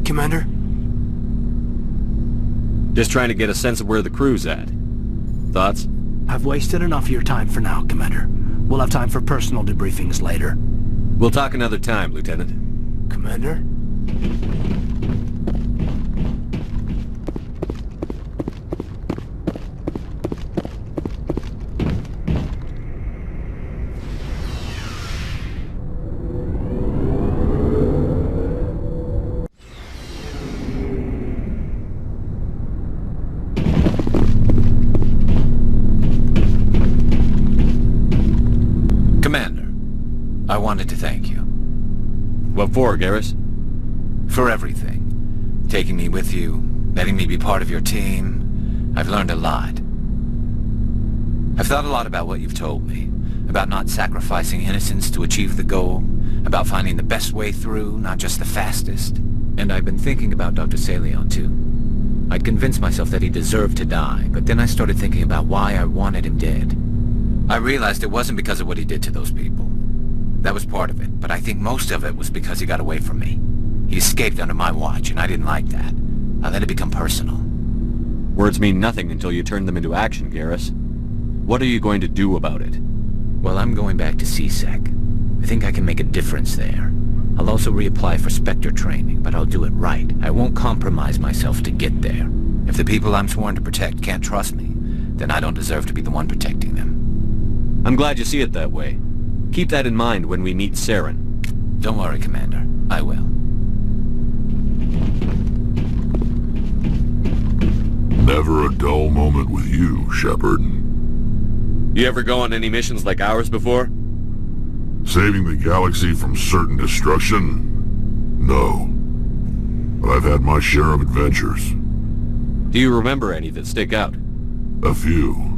Commander? Just trying to get a sense of where the crew's at. Thoughts? I've wasted enough of your time for now, Commander. We'll have time for personal debriefings later. We'll talk another time, Lieutenant. Commander? I wanted to thank you. What for, Garrus? For everything. Taking me with you, letting me be part of your team. I've learned a lot. I've thought a lot about what you've told me. About not sacrificing innocence to achieve the goal. About finding the best way through, not just the fastest. And I've been thinking about Dr. Saleon, too. I'd convinced myself that he deserved to die, but then I started thinking about why I wanted him dead. I realized it wasn't because of what he did to those people. That was part of it, but I think most of it was because he got away from me. He escaped under my watch, and I didn't like that. I let it become personal. Words mean nothing until you turn them into action, Garrus. What are you going to do about it? Well, I'm going back to CSEC. I think I can make a difference there. I'll also reapply for Spectre training, but I'll do it right. I won't compromise myself to get there. If the people I'm sworn to protect can't trust me, then I don't deserve to be the one protecting them. I'm glad you see it that way. Keep that in mind when we meet Saren. Don't worry, Commander. I will. Never a dull moment with you, Shepard. You ever go on any missions like ours before? Saving the galaxy from certain destruction? No. But I've had my share of adventures. Do you remember any that stick out? A few.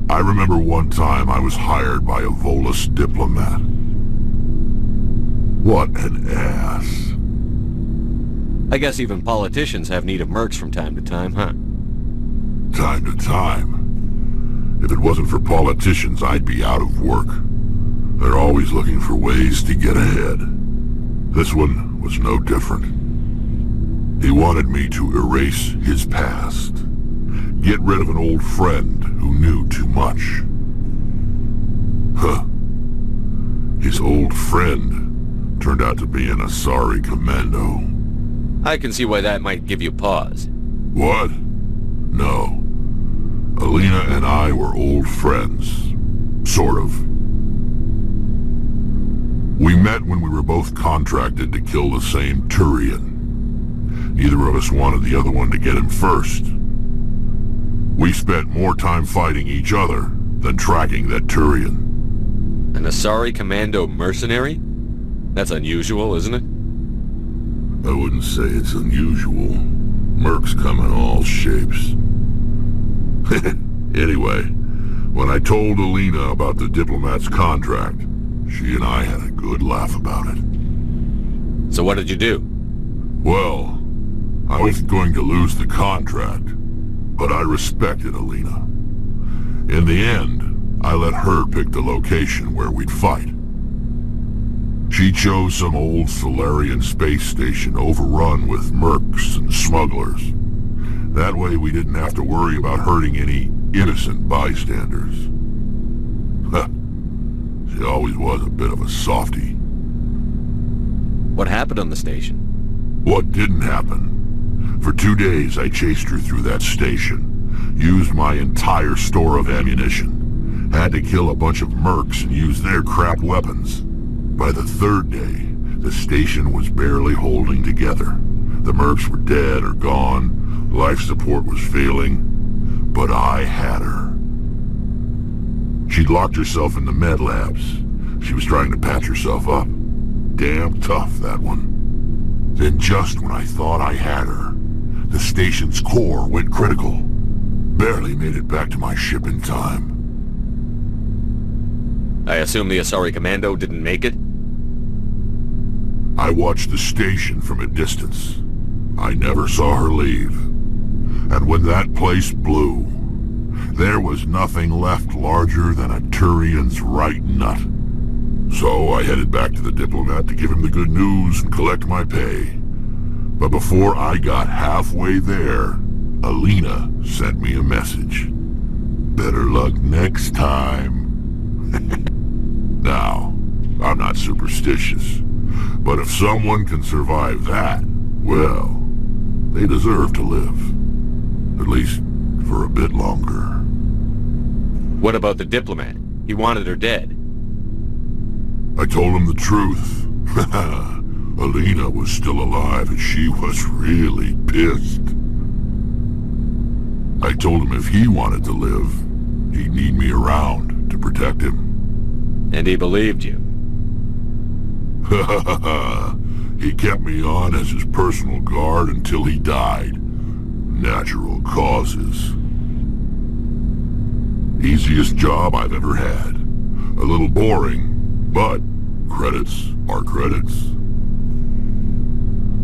I remember one time I was hired by a Volus diplomat. What an ass. I guess even politicians have need of mercs from time to time, huh? Time to time. If it wasn't for politicians, I'd be out of work. They're always looking for ways to get ahead. This one was no different. He wanted me to erase his past. Get rid of an old friend who knew too much. Huh. His old friend turned out to be an Asari commando. I can see why that might give you pause. What? No. Alina and I were old friends. Sort of. We met when we were both contracted to kill the same Turian. Neither of us wanted the other one to get him first. We spent more time fighting each other than tracking that Turian. An Asari commando mercenary? That's unusual, isn't it? I wouldn't say it's unusual. Mercs come in all shapes. Anyway, when I told Alina about the diplomat's contract, she and I had a good laugh about it. So what did you do? Well, I wasn't going to lose the contract. But I respected Alina. In the end, I let her pick the location where we'd fight. She chose some old Solarian space station overrun with mercs and smugglers. That way we didn't have to worry about hurting any innocent bystanders. She always was a bit of a softie. What happened on the station? What didn't happen? For 2 days, I chased her through that station. Used my entire store of ammunition. Had to kill a bunch of mercs and use their crap weapons. By the 3rd day, the station was barely holding together. The mercs were dead or gone. Life support was failing. But I had her. She'd locked herself in the med labs. She was trying to patch herself up. Damn tough, that one. Then just when I thought I had her, the station's core went critical. Barely made it back to my ship in time. I assume the Asari commando didn't make it? I watched the station from a distance. I never saw her leave. And when that place blew, there was nothing left larger than a Turian's right nut. So I headed back to the diplomat to give him the good news and collect my pay. But before I got halfway there, Alina sent me a message. Better luck next time. Now, I'm not superstitious, but if someone can survive that, well, they deserve to live. At least for a bit longer. What about the diplomat? He wanted her dead. I told him the truth. Alina was still alive and she was really pissed. I told him if he wanted to live, he'd need me around to protect him. And he believed you. He kept me on as his personal guard until he died. Natural causes. Easiest job I've ever had. A little boring, but credits are credits.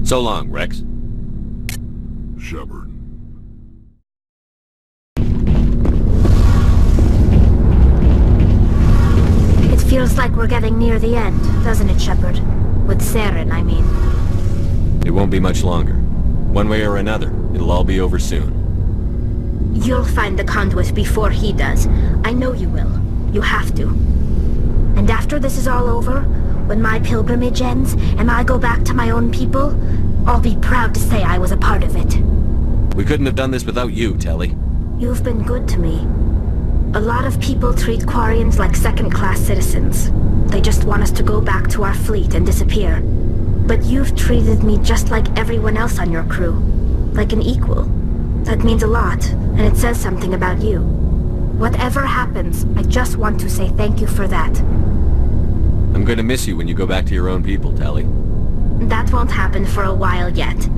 So long, Rex. Shepard. It feels like we're getting near the end, doesn't it, Shepard? With Saren, I mean. It won't be much longer. One way or another, it'll all be over soon. You'll find the conduit before he does. I know you will. You have to. And after this is all over, when my pilgrimage ends, and I go back to my own people, I'll be proud to say I was a part of it. We couldn't have done this without you, Telly. You've been good to me. A lot of people treat Quarians like second-class citizens. They just want us to go back to our fleet and disappear. But you've treated me just like everyone else on your crew. Like an equal. That means a lot, and it says something about you. Whatever happens, I just want to say thank you for that. I'm going to miss you when you go back to your own people, Telly. That won't happen for a while yet.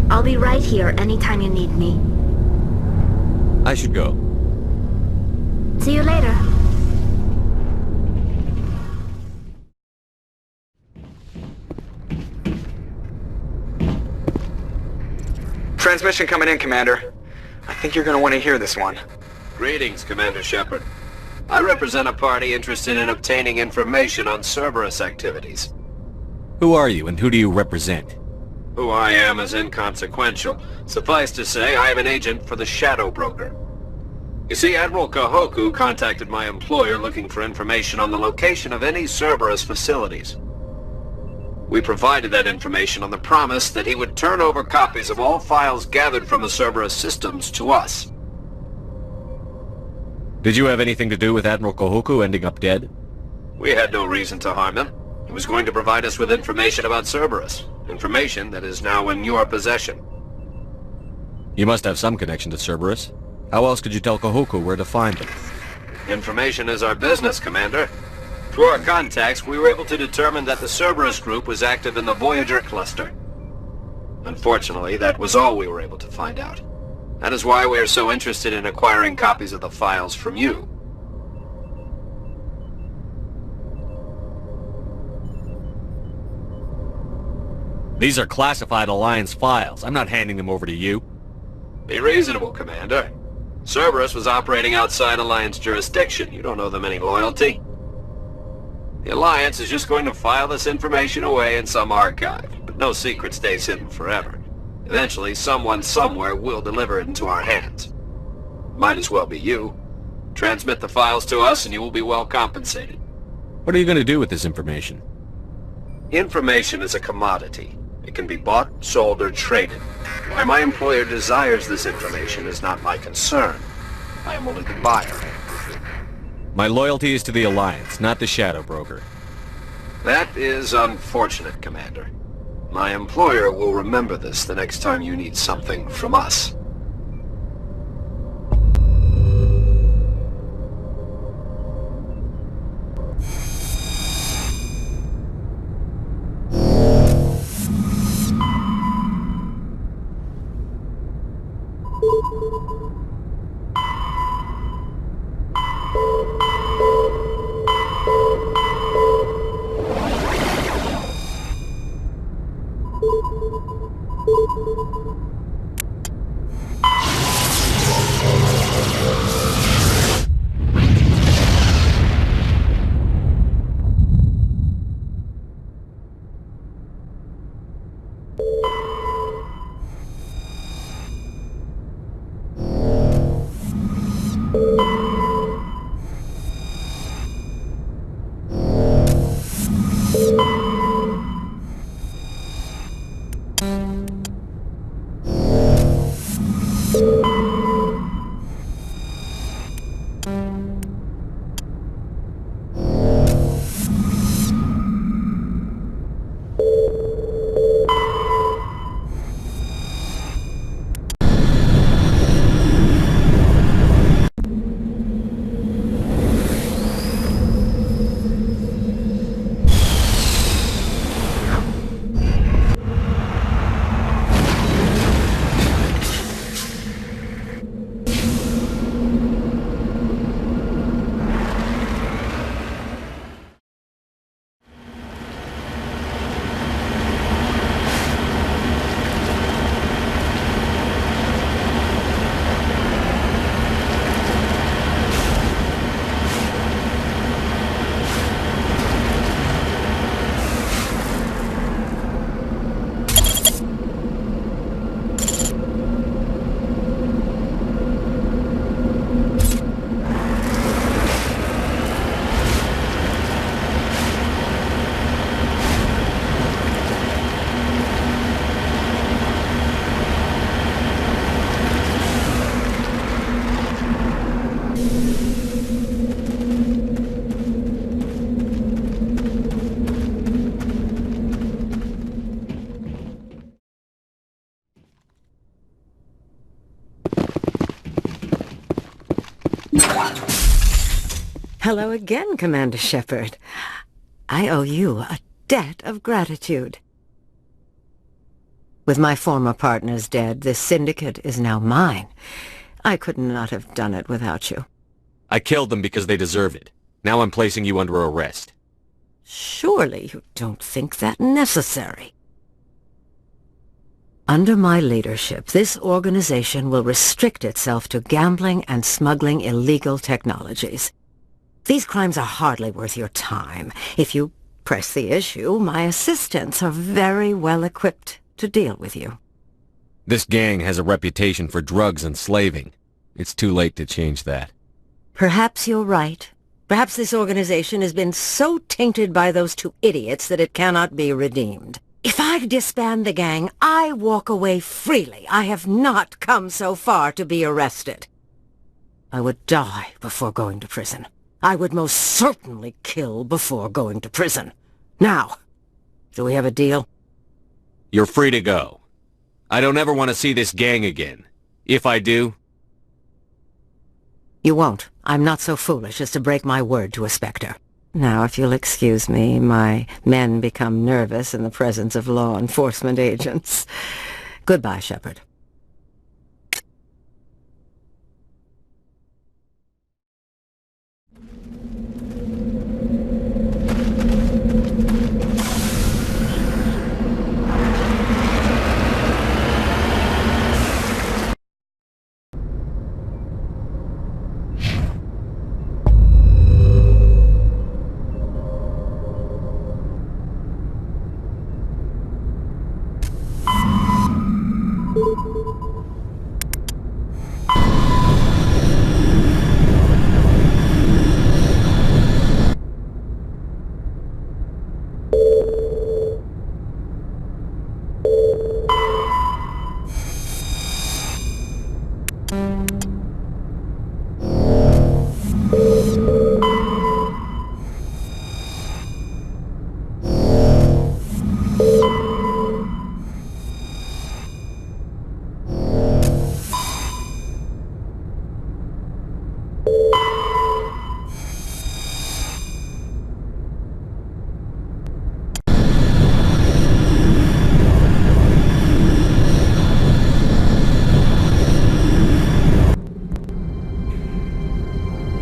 I'll be right here anytime you need me. I should go. See you later. Transmission coming in, Commander. I think you're gonna want to hear this one. Greetings, Commander Shepard. I represent a party interested in obtaining information on Cerberus activities. Who are you, and who do you represent? Who I am is inconsequential. Suffice to say, I am an agent for the Shadow Broker. You see, Admiral Kahoku contacted my employer looking for information on the location of any Cerberus facilities. We provided that information on the promise that he would turn over copies of all files gathered from the Cerberus systems to us. Did you have anything to do with Admiral Kahoku ending up dead? We had no reason to harm him. He was going to provide us with information about Cerberus. Information that is now in your possession. You must have some connection to Cerberus. How else could you tell Kahoku where to find them? Information is our business, Commander. Through our contacts, we were able to determine that the Cerberus group was active in the Voyager cluster. Unfortunately, that was all we were able to find out. That is why we are so interested in acquiring copies of the files from you. These are classified Alliance files. I'm not handing them over to you. Be reasonable, Commander. Cerberus was operating outside Alliance jurisdiction. You don't owe them any loyalty. The Alliance is just going to file this information away in some archive, but no secret stays hidden forever. Eventually, someone somewhere will deliver it into our hands. Might as well be you. Transmit the files to us and you will be well compensated. What are you going to do with this information? Information is a commodity. It can be bought, sold, or traded. Why my employer desires this information is not my concern. I am only the buyer. My loyalty is to the Alliance, not the Shadow Broker. That is unfortunate, Commander. My employer will remember this the next time you need something from us. Hello again, Commander Shepard. I owe you a debt of gratitude. With my former partners dead, this syndicate is now mine. I could not have done it without you. I killed them because they deserve it. Now I'm placing you under arrest. Surely you don't think that necessary. Under my leadership, this organization will restrict itself to gambling and smuggling illegal technologies. These crimes are hardly worth your time. If you press the issue, my assistants are very well equipped to deal with you. This gang has a reputation for drugs and slaving. It's too late to change that. Perhaps you're right. Perhaps this organization has been so tainted by those two idiots that it cannot be redeemed. If I disband the gang, I walk away freely. I have not come so far to be arrested. I would die before going to prison. I would most certainly kill before going to prison. Now, do we have a deal? You're free to go. I don't ever want to see this gang again. If I do... You won't. I'm not so foolish as to break my word to a Spectre. Now, if you'll excuse me, my men become nervous in the presence of law enforcement agents. Goodbye, Shepard.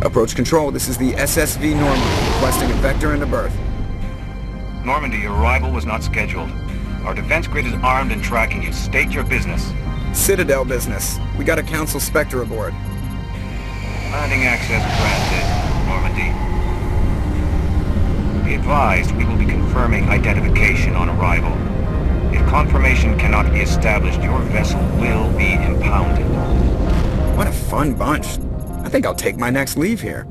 Approach control, this is the SSV Normandy, requesting a vector into berth. Normandy, your arrival was not scheduled. Our defense grid is armed and tracking you. State your business. Citadel business. We got a Council Spectre aboard. Landing access granted, Normandy. Be advised, we will be confirming identification on arrival. If confirmation cannot be established, your vessel will be impounded. What a fun bunch. I think I'll take my next leave here.